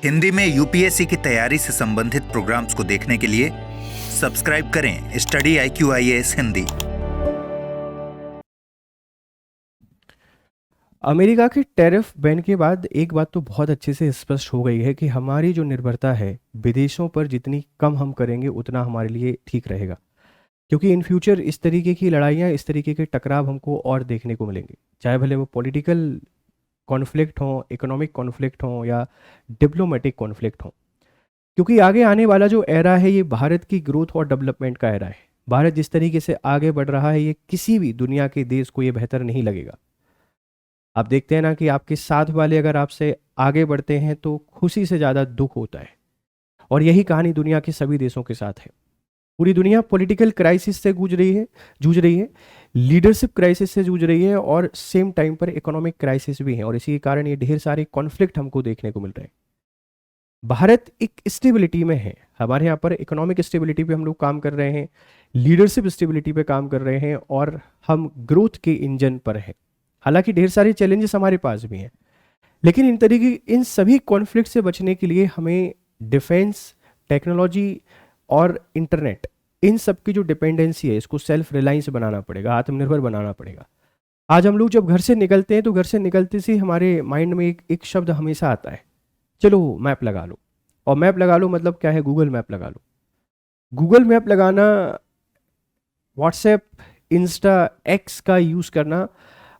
हिंदी में यूपीएससी की तैयारी से संबंधित प्रोग्राम्स को देखने के लिए सब्सक्राइब करें स्टडी IQ-IAS हिंदी। अमेरिका के टैरिफ बैन के बाद एक बात तो बहुत अच्छे से स्पष्ट हो गई है कि हमारी जो निर्भरता है विदेशों पर जितनी कम हम करेंगे उतना हमारे लिए ठीक रहेगा, क्योंकि इन फ्यूचर इस तरीके की लड़ाइयाँ, इस तरीके के टकराव हमको और देखने को मिलेंगे, चाहे भले वो पॉलिटिकल कॉन्फ्लिक्ट हों, इकोनॉमिक कॉन्फ्लिक्ट हों या डिप्लोमेटिक कॉन्फ्लिक्ट हों। क्योंकि आगे आने वाला जो एरा है ये भारत की ग्रोथ और डेवलपमेंट का एरा है। भारत जिस तरीके से आगे बढ़ रहा है ये किसी भी दुनिया के देश को ये बेहतर नहीं लगेगा। आप देखते हैं ना कि आपके साथ वाले अगर आपसे आगे बढ़ते हैं तो खुशी से ज़्यादा दुख होता है, और यही कहानी दुनिया के सभी देशों के साथ है। पूरी दुनिया पॉलिटिकल क्राइसिस से जूझ रही है, लीडरशिप क्राइसिस से जूझ रही है, और सेम टाइम पर इकोनॉमिक क्राइसिस भी है, और इसी के कारण ये ढेर सारे कॉन्फ्लिक्ट हमको देखने को मिल रहे हैं। भारत एक स्टेबिलिटी में है, हमारे यहाँ पर इकोनॉमिक स्टेबिलिटी पे हम लोग काम कर रहे हैं, लीडरशिप स्टेबिलिटी पे काम कर रहे हैं, और हम ग्रोथ के इंजन पर हैं। हालांकि ढेर सारे चैलेंजेस हमारे पास भी हैं, लेकिन इन सभी कॉन्फ्लिक्ट से बचने के लिए हमें डिफेंस, टेक्नोलॉजी और इंटरनेट, इन सब की जो डिपेंडेंसी है इसको सेल्फ रिलायंस बनाना पड़ेगा, आत्मनिर्भर बनाना पड़ेगा। आज हम लोग जब घर से निकलते हैं तो घर से निकलते से हमारे माइंड में एक शब्द हमेशा आता है, चलो मैप लगा लो। और मैप लगा लो मतलब क्या है? गूगल मैप लगा लो। गूगल मैप लगाना, व्हाट्सएप, इंस्टा, एक्स का यूज़ करना,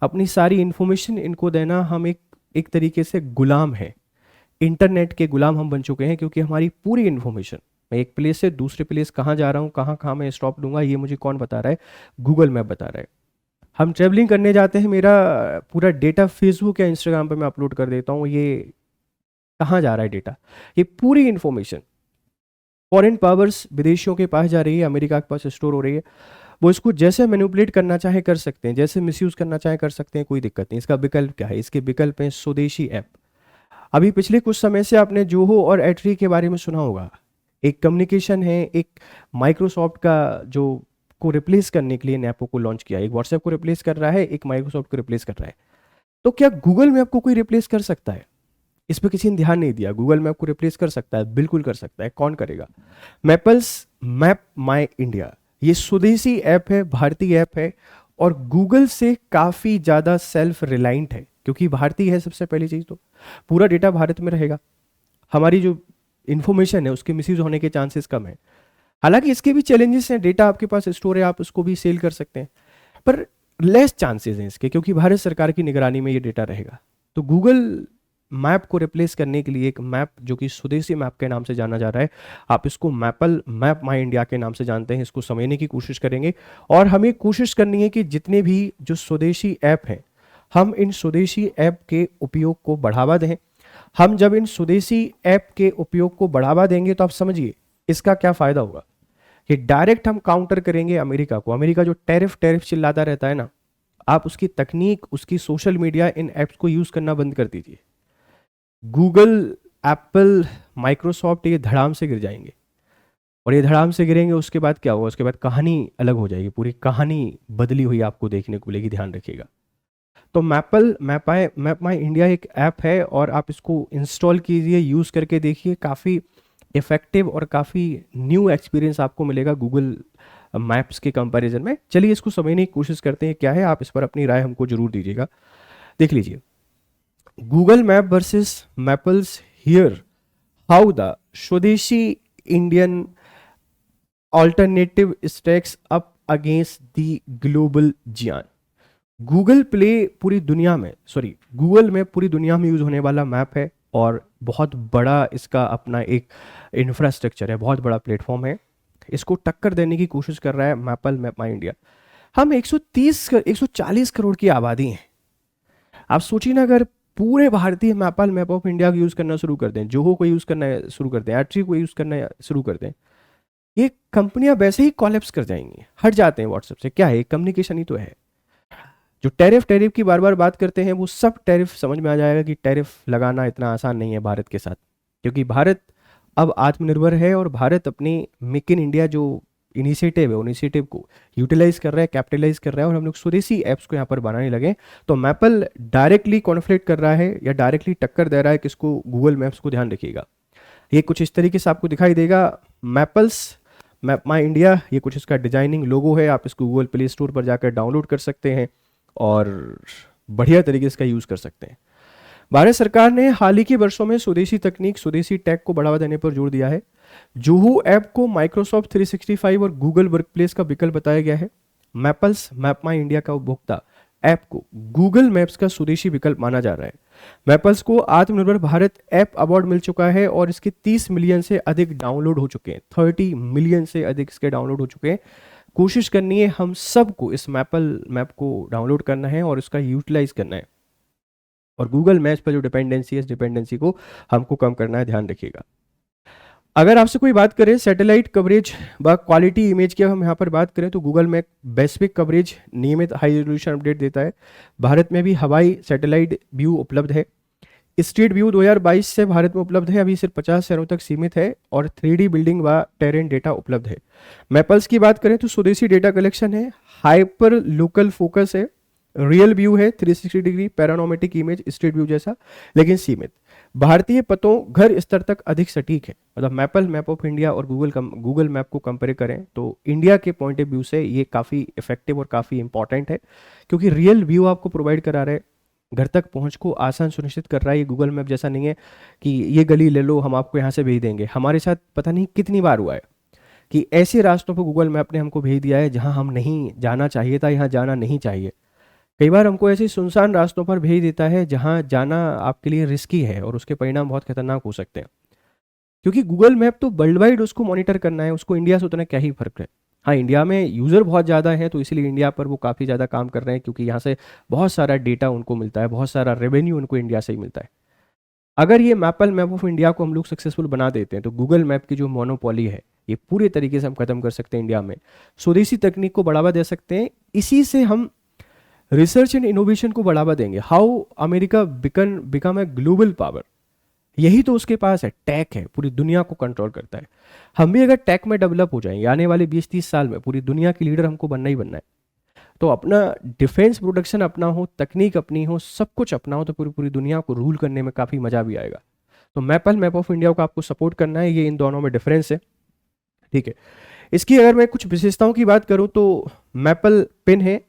अपनी सारी इन्फॉर्मेशन इनको देना, हम एक तरीके से गुलाम हैं, इंटरनेट के गुलाम हम बन चुके हैं। क्योंकि हमारी पूरी इन्फॉर्मेशन, मैं एक प्लेस से दूसरे प्लेस कहाँ जा रहा हूँ, कहाँ मैं स्टॉप लूँगा, ये मुझे कौन बता रहा है? गूगल मैप बता रहा है। हम ट्रैवलिंग करने जाते हैं, मेरा पूरा डेटा फेसबुक या इंस्टाग्राम पे मैं अपलोड कर देता हूँ, ये कहाँ जा रहा है डेटा? ये पूरी इन्फॉर्मेशन फॉरेन पावर्स, विदेशियों के पास जा रही है, अमेरिका के पास स्टोर हो रही है। वो इसको जैसे मैनिपुलेट करना चाहे कर सकते हैं, जैसे मिसयूज़ करना चाहे कर सकते हैं, कोई दिक्कत नहीं। इसका विकल्प क्या है? इसके विकल्प हैं स्वदेशी ऐप। अभी पिछले कुछ समय से आपने जोहो और एट्री के बारे में सुना होगा। एक कम्युनिकेशन है, एक माइक्रोसॉफ्ट का जो को रिप्लेस करने के लिए नैपो को लॉन्च किया। एक व्हाट्सएप को रिप्लेस कर रहा है, एक माइक्रोसॉफ्ट को रिप्लेस कर रहा है। तो क्या गूगल मैप को कोई रिप्लेस कर सकता है? इस पर किसी ने ध्यान नहीं दिया। गूगल मैप को रिप्लेस कर सकता है, बिल्कुल कर सकता है। कौन करेगा? मैपल्स मैप माई इंडिया, ये स्वदेशी ऐप है, भारतीय ऐप है, और गूगल से काफ़ी ज़्यादा सेल्फ रिलायंट है, क्योंकि भारतीय है। सबसे पहली चीज़ तो पूरा डेटा भारत में रहेगा, हमारी जो इन्फॉर्मेशन है उसके मिसयूज होने के चांसेस कम है। हालांकि इसके भी चैलेंजेस हैं, डेटा आपके पास स्टोर है, आप उसको भी सेल कर सकते हैं, पर लेस चांसेस हैं इसके, क्योंकि भारत सरकार की निगरानी में ये डेटा रहेगा। तो गूगल मैप को रिप्लेस करने के लिए एक मैप जो कि स्वदेशी मैप के नाम से जाना जा रहा है, आप इसको मैप माई इंडिया के नाम से जानते हैं, इसको समझने की कोशिश करेंगे। और हमें कोशिश करनी है कि जितने भी जो स्वदेशी ऐप हैं, हम इन स्वदेशी ऐप के उपयोग को बढ़ावा दें। हम जब इन स्वदेशी ऐप के उपयोग को बढ़ावा देंगे तो आप समझिए इसका क्या फ़ायदा होगा कि डायरेक्ट हम काउंटर करेंगे अमेरिका को। अमेरिका जो टैरिफ चिल्लाता रहता है ना, आप उसकी तकनीक, उसकी सोशल मीडिया, इन ऐप्स को यूज़ करना बंद कर दीजिए। गूगल, एप्पल, माइक्रोसॉफ्ट ये धड़ाम से गिर जाएंगे, और ये धड़ाम से गिरेंगे, उसके बाद क्या होगा? उसके बाद कहानी अलग हो जाएगी, पूरी कहानी बदली हुई आपको देखने को मिलेगी, ध्यान रखिएगा। तो मैप माई इंडिया एक ऐप है, और आप इसको इंस्टॉल कीजिए, यूज़ करके देखिए, काफ़ी इफ़ेक्टिव और काफ़ी न्यू एक्सपीरियंस आपको मिलेगा गूगल मैप्स के कंपैरिजन में। चलिए इसको समझने की कोशिश करते हैं क्या है, आप इस पर अपनी राय हमको जरूर दीजिएगा। देख लीजिए, Google map versus Mappls, here how the swadeshi Indian alternative stacks up against the global giant. Google में पूरी दुनिया में यूज़ होने वाला मैप है, और बहुत बड़ा इसका अपना एक इंफ्रास्ट्रक्चर है, बहुत बड़ा प्लेटफॉर्म है। इसको टक्कर देने की कोशिश कर रहा है मैप माई इंडिया। हम 140 करोड़ की आबादी हैं। आप सोचिए ना, अगर पूरे भारतीय मैप ऑफ इंडिया को यूज़ करना शुरू कर दें, जोहो को यूज़ करना शुरू कर दें, एट्री को यूज़ करना शुरू कर दें, ये कंपनियां वैसे ही कॉलेप्स कर जाएंगी, हट जाते हैं व्हाट्सएप से। क्या है? कम्युनिकेशन ही तो है। जो टैरिफ की बार बार बात करते हैं, वो सब टैरिफ समझ में आ जाएगा कि टैरिफ लगाना इतना आसान नहीं है भारत के साथ, क्योंकि भारत अब आत्मनिर्भर है, और भारत अपनी मेक इन इंडिया जो इनिशिएटिव है, वो इनिशिएटिव को यूटिलाइज कर रहा है, कैपिटलाइज कर रहा है और हम लोग स्वदेशी ऐप्स को यहाँ पर बनाने लगे। तो मैपल डायरेक्टली कॉन्फ्लिक्ट कर रहा है या डायरेक्टली टक्कर दे रहा है किसको? गूगल मैप्स को। ध्यान रखिएगा, ये कुछ इस तरीके से आपको दिखाई देगा, मैपल्स मैप माई इंडिया, ये कुछ इसका डिजाइनिंग लोगो है। आप इसको गूगल प्ले स्टोर पर जाकर डाउनलोड कर सकते हैं और बढ़िया तरीके से इसका यूज़ कर सकते हैं। भारत सरकार ने हाल ही के वर्षों में स्वदेशी तकनीक, स्वदेशी टेक को बढ़ावा देने पर जोर दिया है। जूहू ऐप को माइक्रोसॉफ्ट 365 और गूगल वर्कप्लेस का विकल्प बताया गया है। मैपल्स मैप माई इंडिया का उपभोक्ता ऐप को गूगल मैप्स का स्वदेशी विकल्प माना जा रहा है। मैपल्स को आत्मनिर्भर भारत ऐप अवार्ड मिल चुका है और इसके 30 मिलियन से अधिक डाउनलोड हो चुके हैं। 30 मिलियन से अधिक इसके डाउनलोड हो चुके हैं। कोशिश करनी है हम सबको इस मैपल मैप को डाउनलोड करना है और इसका यूटिलाइज करना है और गूगल मैप्स पर जो डिपेंडेंसी है, इस डिपेंडेंसी को हमको कम करना है। ध्यान रखिएगा। अगर आपसे कोई बात करें सैटेलाइट कवरेज व क्वालिटी इमेज की, हम यहाँ पर बात करें तो गूगल मैप वैश्विक कवरेज नियमित हाई रेजोल्यूशन अपडेट देता है। भारत में भी हवाई सैटेलाइट व्यू उपलब्ध है। स्ट्रीट व्यू 2022 से भारत में उपलब्ध है, अभी सिर्फ 50 शहरों तक सीमित है और 3D बिल्डिंग व टेरेन डेटा उपलब्ध है। मैपल्स की बात करें तो स्वदेशी डेटा कलेक्शन है, हाइपर लोकल फोकस है, रियल व्यू है, 360 डिग्री पैरानोमेटिक इमेज स्ट्रीट व्यू जैसा, लेकिन सीमित। भारतीय पतों घर स्तर तक अधिक सटीक है। मतलब मैपल मैप ऑफ इंडिया और गूगल मैप को कंपेयर करें तो इंडिया के पॉइंट ऑफ व्यू से ये काफ़ी इफेक्टिव और काफ़ी इंपॉर्टेंट है, क्योंकि रियल व्यू आपको प्रोवाइड करा रहे, घर तक पहुंच को आसान सुनिश्चित कर रहा है। ये गूगल मैप जैसा नहीं है कि ये गली ले लो हम आपको यहाँ से भेज देंगे। हमारे साथ पता नहीं कितनी बार हुआ है कि ऐसे रास्तों पर गूगल मैप ने हमको भेज दिया है जहाँ हम नहीं जाना चाहिए था, यहाँ जाना नहीं चाहिए। कई बार हमको ऐसे सुनसान रास्तों पर भेज देता है जहाँ जाना आपके लिए रिस्की है और उसके परिणाम बहुत खतरनाक हो सकते हैं, क्योंकि गूगल मैप तो वर्ल्ड वाइड उसको मॉनिटर करना है, उसको इंडिया से उतना क्या ही फर्क है। हाँ, इंडिया में यूज़र बहुत ज़्यादा है तो इसलिए इंडिया पर वो काफ़ी ज़्यादा काम कर रहे हैं, क्योंकि यहाँ से बहुत सारा डेटा उनको मिलता है, बहुत सारा रेवेन्यू उनको इंडिया से ही मिलता है। अगर ये मैपल मैप ऑफ इंडिया को हम लोग सक्सेसफुल बना देते हैं तो गूगल मैप की जो मोनोपोली है ये पूरे तरीके से हम खत्म कर सकते हैं। इंडिया में स्वदेशी तकनीक को बढ़ावा दे सकते हैं, इसी से हम रिसर्च एंड इनोवेशन को बढ़ावा देंगे। How America become a global power, यही तो उसके पास है, टेक है, पूरी दुनिया को कंट्रोल करता है। हम भी अगर टेक में डेवलप हो जाएंगे आने वाले 20-30 साल में, पूरी दुनिया की लीडर हमको बनना ही बनना है। तो अपना डिफेंस प्रोडक्शन अपना हो, तकनीक अपनी हो, सब कुछ अपना हो, तो पूरी पूरी दुनिया को रूल करने में काफ़ी मजा भी आएगा। तो मैपल मैप ऑफ इंडिया को आपको सपोर्ट करना है, ये इन दोनों में डिफरेंस है। ठीक है, इसकी अगर मैं कुछ विशेषताओं की बात करूं तो मैपल पिन है,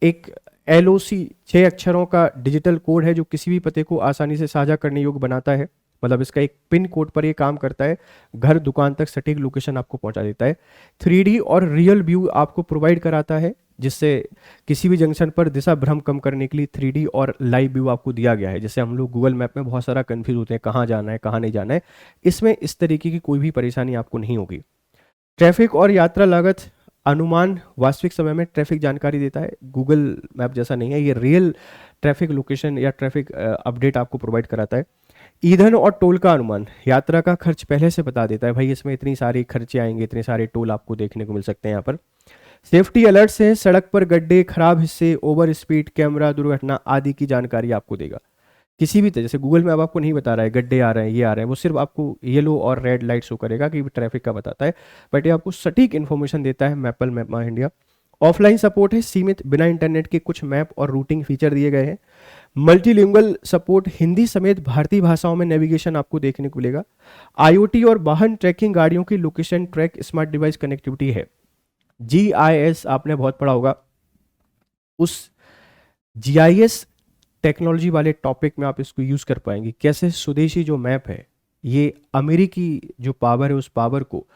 एक LOC 6 अक्षरों का डिजिटल कोड है जो किसी भी पते को आसानी से साझा करने योग्य बनाता है। मतलब इसका एक पिन कोड पर ये काम करता है, घर दुकान तक सटीक लोकेशन आपको पहुंचा देता है। 3D और रियल व्यू आपको प्रोवाइड कराता है, जिससे किसी भी जंक्शन पर दिशा भ्रम कम करने के लिए 3D और लाइव व्यू आपको दिया गया है। जैसे हम लोग गूगल मैप में बहुत सारा कंफ्यूज होते हैं कहाँ जाना है कहाँ नहीं जाना है, इसमें इस तरीके की कोई भी परेशानी आपको नहीं होगी। ट्रैफिक और यात्रा लागत अनुमान वास्तविक समय में ट्रैफिक जानकारी देता है। गूगल मैप जैसा नहीं है, ये रियल ट्रैफिक लोकेशन या ट्रैफिक अपडेट आपको प्रोवाइड कराता है। ईंधन और टोल का अनुमान, यात्रा का खर्च पहले से बता देता है, भाई इसमें इतनी सारी खर्चे आएंगे, इतने सारे टोल आपको देखने को मिल सकते हैं यहाँ पर। सेफ्टी अलर्ट्स हैं, सड़क पर गड्ढे, खराब हिस्से, ओवर स्पीड, कैमरा, दुर्घटना आदि की जानकारी आपको देगा। किसी भी तरह, जैसे गूगल मैप आपको नहीं बता रहा है गड्ढे आ रहे हैं, ये आ रहे हैं, वो सिर्फ आपको येलो और रेड लाइट शो करेगा कि ट्रैफिक का बताता है, बट ये आपको सटीक इन्फॉर्मेशन देता है मैपल मैप माई इंडिया। ऑफलाइन सपोर्ट है, सीमित बिना इंटरनेट के कुछ मैप और रूटिंग फीचर दिए गए हैं। मल्टीलिंगुअल सपोर्ट, हिंदी समेत भारतीय भाषाओं में नेविगेशन आपको देखने को मिलेगा। IoT और वाहन ट्रैकिंग, गाड़ियों की location track, smart device connectivity है। GIS आपने बहुत पढ़ा होगा, उस GIS टेक्नोलॉजी वाले टॉपिक में आप इसको यूज कर पाएंगे। कैसे स्वदेशी जो मैप है ये अमेरिकी जो पावर है उस पावर को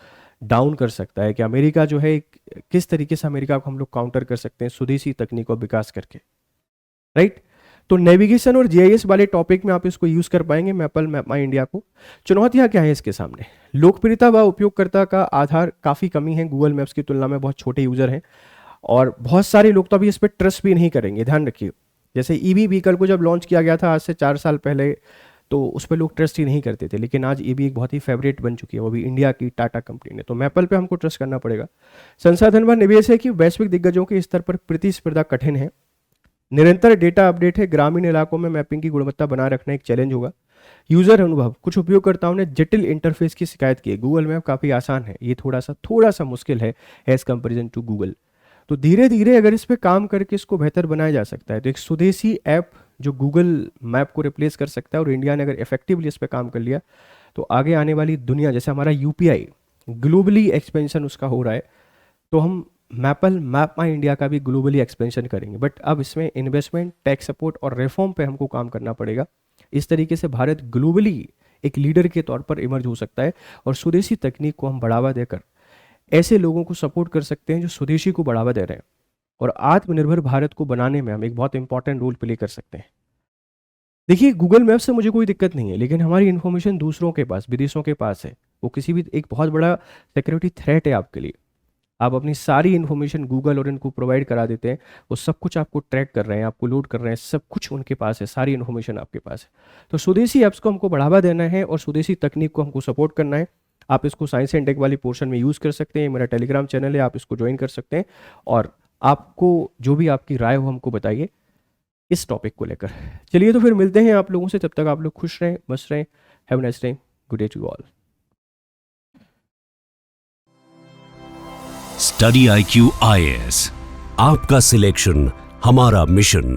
डाउन कर सकता है, कि अमेरिका जो है किस तरीके से अमेरिका को हम लोग काउंटर कर सकते हैं स्वदेशी तकनीक और विकास करके, राइट। तो नेविगेशन और GIS वाले टॉपिक में आप इसको यूज कर पाएंगे मैपल मैप माई इंडिया को। चुनौतियां क्या है इसके सामने? लोकप्रियता व उपयोगकर्ता का आधार काफी कमी है, गूगल मैप्स की तुलना में बहुत छोटे यूजर हैं और बहुत सारे लोग तो अभी इस पर ट्रस्ट भी नहीं करेंगे। ध्यान रखिए, जैसे EV व्हीकल को जब लॉन्च किया गया था आज से 4 साल पहले, तो उस पर लोग ट्रस्ट ही नहीं करते थे, लेकिन आज EV एक बहुत ही फेवरेट बन चुकी है, वो भी इंडिया की टाटा कंपनी ने। तो मैपल पे हमको ट्रस्ट करना पड़ेगा। संसाधन व निवेश है कि वैश्विक दिग्गजों के स्तर पर प्रतिस्पर्धा कठिन है। निरंतर डेटा अपडेट है, ग्रामीण इलाकों में मैपिंग की गुणवत्ता बनाए रखना एक चैलेंज होगा। यूज़र अनुभव, कुछ उपयोगकर्ताओं ने जटिल इंटरफेस की शिकायत की है। गूगल मैप काफ़ी आसान है, ये थोड़ा सा मुश्किल है एज़ कंपेरिजन टू गूगल। तो धीरे धीरे अगर इस पे काम करके इसको बेहतर बनाया जा सकता है तो एक स्वदेशी ऐप जो गूगल मैप को रिप्लेस कर सकता है, और इंडिया ने अगर इफेक्टिवली इस पे काम कर लिया तो आगे आने वाली दुनिया, जैसे हमारा यूपीआई ग्लोबली एक्सपेंशन उसका हो रहा है, तो हम मैप माई इंडिया का भी ग्लोबली एक्सपेंशन करेंगे। बट अब इसमें इन्वेस्टमेंट, टैक्स सपोर्ट और रिफॉर्म पे हमको काम करना पड़ेगा। इस तरीके से भारत ग्लोबली एक लीडर के तौर पर इमर्ज हो सकता है, और स्वदेशी तकनीक को हम बढ़ावा देकर ऐसे लोगों को सपोर्ट कर सकते हैं जो स्वदेशी को बढ़ावा दे रहे हैं, और आत्मनिर्भर भारत को बनाने में हम एक बहुत इंपॉर्टेंट रोल प्ले कर सकते हैं। देखिए, गूगल मैप से मुझे कोई दिक्कत नहीं है, लेकिन हमारी इन्फॉर्मेशन दूसरों के पास, विदेशों के पास है, वो किसी भी एक बहुत बड़ा सिक्योरिटी थ्रेट है आपके लिए। आप अपनी सारी इन्फॉर्मेशन गूगल और इनको प्रोवाइड करा देते हैं, वो सब कुछ आपको ट्रैक कर रहे हैं, आपको लोड कर रहे हैं, सब कुछ उनके पास है, सारी इन्फॉर्मेशन आपके पास है। तो स्वदेशी ऐप्स को हमको बढ़ावा देना है और स्वदेशी तकनीक को हमको सपोर्ट करना है। आप इसको साइंस एंड टेक वाली पोर्शन में यूज़ कर सकते हैं, मेरा टेलीग्राम चैनल है, आप इसको ज्वाइन कर सकते हैं, और आपको जो भी आपकी राय हो हमको बताइए इस टॉपिक को लेकर। चलिए तो फिर मिलते हैं आप लोगों से, तब तक आप लोग खुश रहें, मस्त रहें। Have a nice time, good day to all. Study IQ IAS, आपका सिलेक्शन हमारा मिशन।